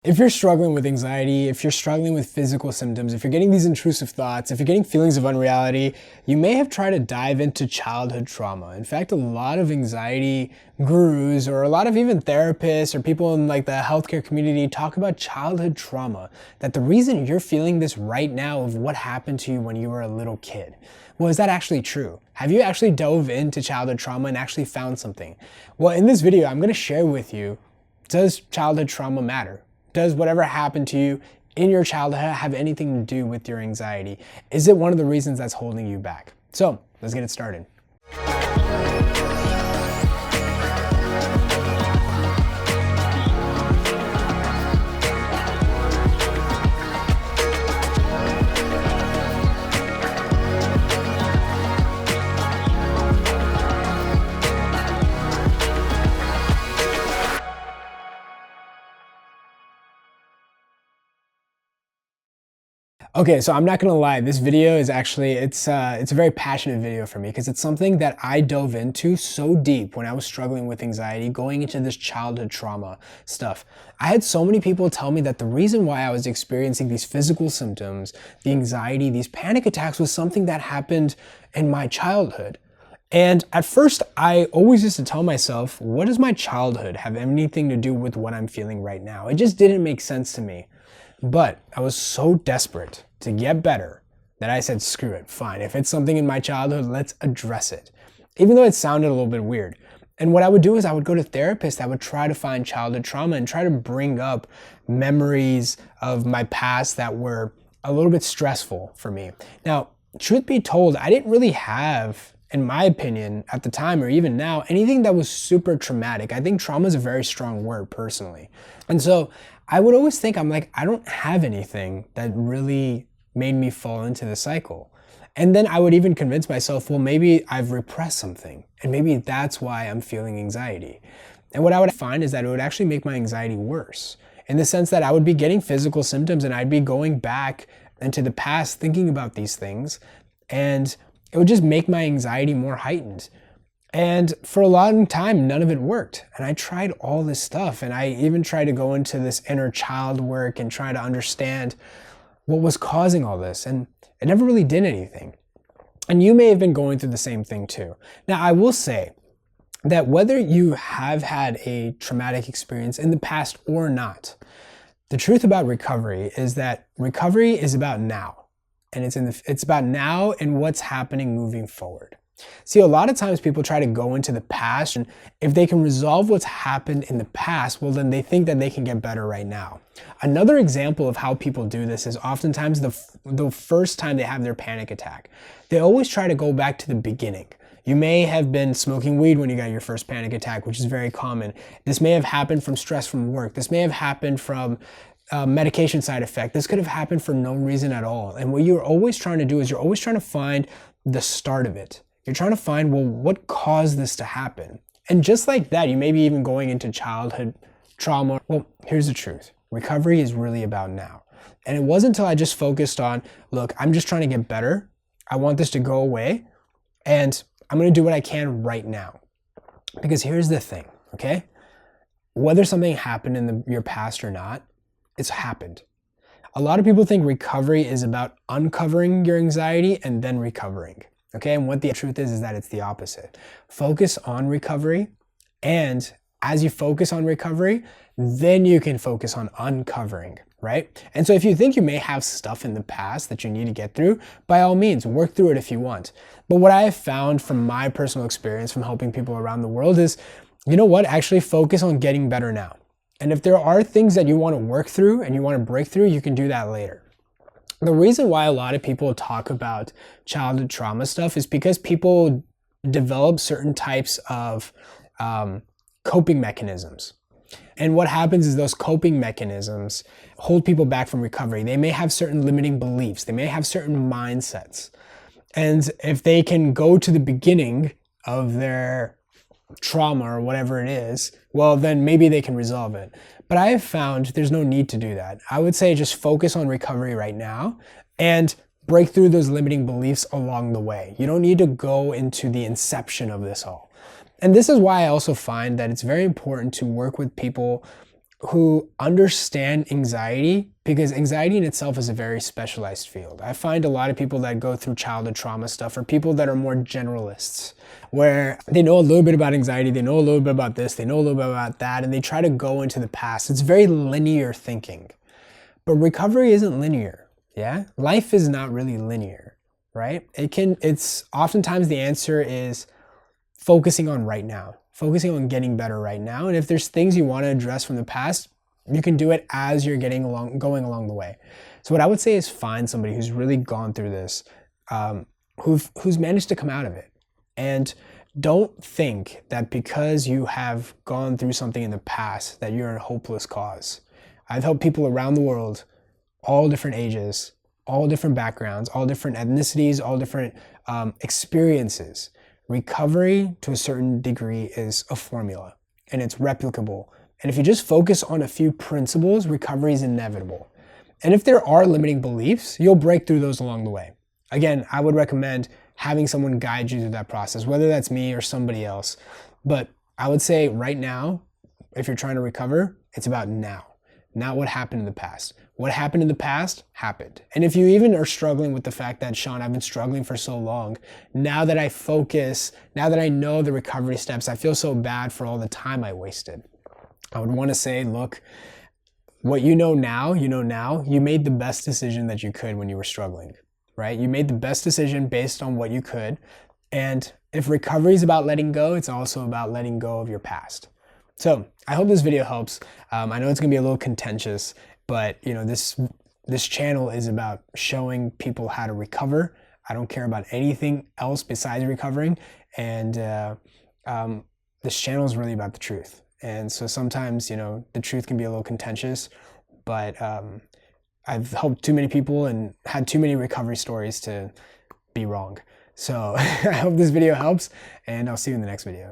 If you're struggling with anxiety, if you're struggling with physical symptoms, if you're getting these intrusive thoughts, if you're getting feelings of unreality, you may have tried to dive into childhood trauma. In fact, a lot of anxiety gurus or a lot of even therapists or people in like the healthcare community talk about childhood trauma, that the reason you're feeling this right now of what happened to you when you were a little kid. Well, is that actually true? Have you actually dove into childhood trauma and actually found something? Well, in this video, I'm going to share with you, does childhood trauma matter? Does whatever happened to you in your childhood have anything to do with your anxiety? Is it one of the reasons that's holding you back? So let's get it started. Okay, so I'm not gonna lie, this video is actually, it's a very passionate video for me because it's something that I dove into so deep when I was struggling with anxiety, going into this childhood trauma stuff. I had so many people tell me that the reason why I was experiencing these physical symptoms, the anxiety, these panic attacks was something that happened in my childhood. And at first, I always used to tell myself, what does my childhood have anything to do with what I'm feeling right now? It just didn't make sense to me. But I was so desperate to get better that I said, screw it, fine. If it's something in my childhood, let's address it. Even though it sounded a little bit weird. And what I would do is I would go to therapists that would try to find childhood trauma and try to bring up memories of my past that were a little bit stressful for me. Now, truth be told, I didn't really have, in my opinion, at the time or even now, anything that was super traumatic. I think trauma is a very strong word personally. And so I would always think, I'm like, I don't have anything that really made me fall into the cycle. And then I would even convince myself, well, maybe I've repressed something and maybe that's why I'm feeling anxiety. And what I would find is that it would actually make my anxiety worse in the sense that I would be getting physical symptoms and I'd be going back into the past thinking about these things, and it would just make my anxiety more heightened. And for a long time, none of it worked. And I tried all this stuff. And I even tried to go into this inner child work and try to understand what was causing all this. And it never really did anything. And you may have been going through the same thing too. Now, I will say that whether you have had a traumatic experience in the past or not, the truth about recovery is that recovery is about now. And it's about now and what's happening moving forward. See, a lot of times people try to go into the past, and if they can resolve what's happened in the past, well, then they think that they can get better right now. Another example of how people do this is oftentimes the first time they have their panic attack. They always try to go back to the beginning. You may have been smoking weed when you got your first panic attack, which is very common. This may have happened from stress from work. This may have happened from medication side effect. This could have happened for no reason at all. And what you're always trying to do is you're always trying to find the start of it. You're trying to find, well, what caused this to happen? And just like that, you may be even going into childhood trauma. Well, here's the truth. Recovery is really about now. And it wasn't until I just focused on, look, I'm just trying to get better. I want this to go away. And I'm going to do what I can right now. Because here's the thing, okay? Whether something happened in your past or not, it's happened. A lot of people think recovery is about uncovering your anxiety and then recovering. Okay, and what the truth is that it's the opposite. Focus on recovery, and as you focus on recovery, then you can focus on uncovering, right? And so if you think you may have stuff in the past that you need to get through, by all means, work through it if you want. But what I have found from my personal experience from helping people around the world is, you know what, actually focus on getting better now. And if there are things that you want to work through and you want to break through, you can do that later. The reason why a lot of people talk about childhood trauma stuff is because people develop certain types of coping mechanisms. And what happens is those coping mechanisms hold people back from recovery. They may have certain limiting beliefs. They may have certain mindsets. And if they can go to the beginning of their trauma or whatever it is, well, then maybe they can resolve it. But I have found there's no need to do that. I would say just focus on recovery right now and break through those limiting beliefs along the way. You don't need to go into the inception of this all. And this is why I also find that it's very important to work with people who understand anxiety, because anxiety in itself is a very specialized field. I find a lot of people that go through childhood trauma stuff are people that are more generalists, where they know a little bit about anxiety, they know a little bit about this, they know a little bit about that, and they try to go into the past. It's very linear thinking. But recovery isn't linear, yeah? Life is not really linear, right? It's oftentimes the answer is focusing on right now, focusing on getting better right now. And if there's things you want to address from the past, you can do it as you're going along the way. So what I would say is find somebody who's really gone through this, who's managed to come out of it. And don't think that because you have gone through something in the past that you're a hopeless cause. I've helped people around the world, all different ages, all different backgrounds, all different ethnicities, all different experiences. Recovery to a certain degree is a formula, and it's replicable. And if you just focus on a few principles, recovery is inevitable. And if there are limiting beliefs, you'll break through those along the way. Again, I would recommend having someone guide you through that process, whether that's me or somebody else. But I would say right now, if you're trying to recover, it's about now, not what happened in the past. What happened in the past happened. And if you even are struggling with the fact that, Shaan, I've been struggling for so long, now that I focus, now that I know the recovery steps, I feel so bad for all the time I wasted. I would want to say, look, what you know now, you made the best decision that you could when you were struggling, right? You made the best decision based on what you could. And if recovery is about letting go, it's also about letting go of your past. So I hope this video helps. I know it's gonna be a little contentious, but this channel is about showing people how to recover. I don't care about anything else besides recovering. And this channel is really about the truth. And so sometimes, the truth can be a little contentious, but I've helped too many people and had too many recovery stories to be wrong. So I hope this video helps, and I'll see you in the next video.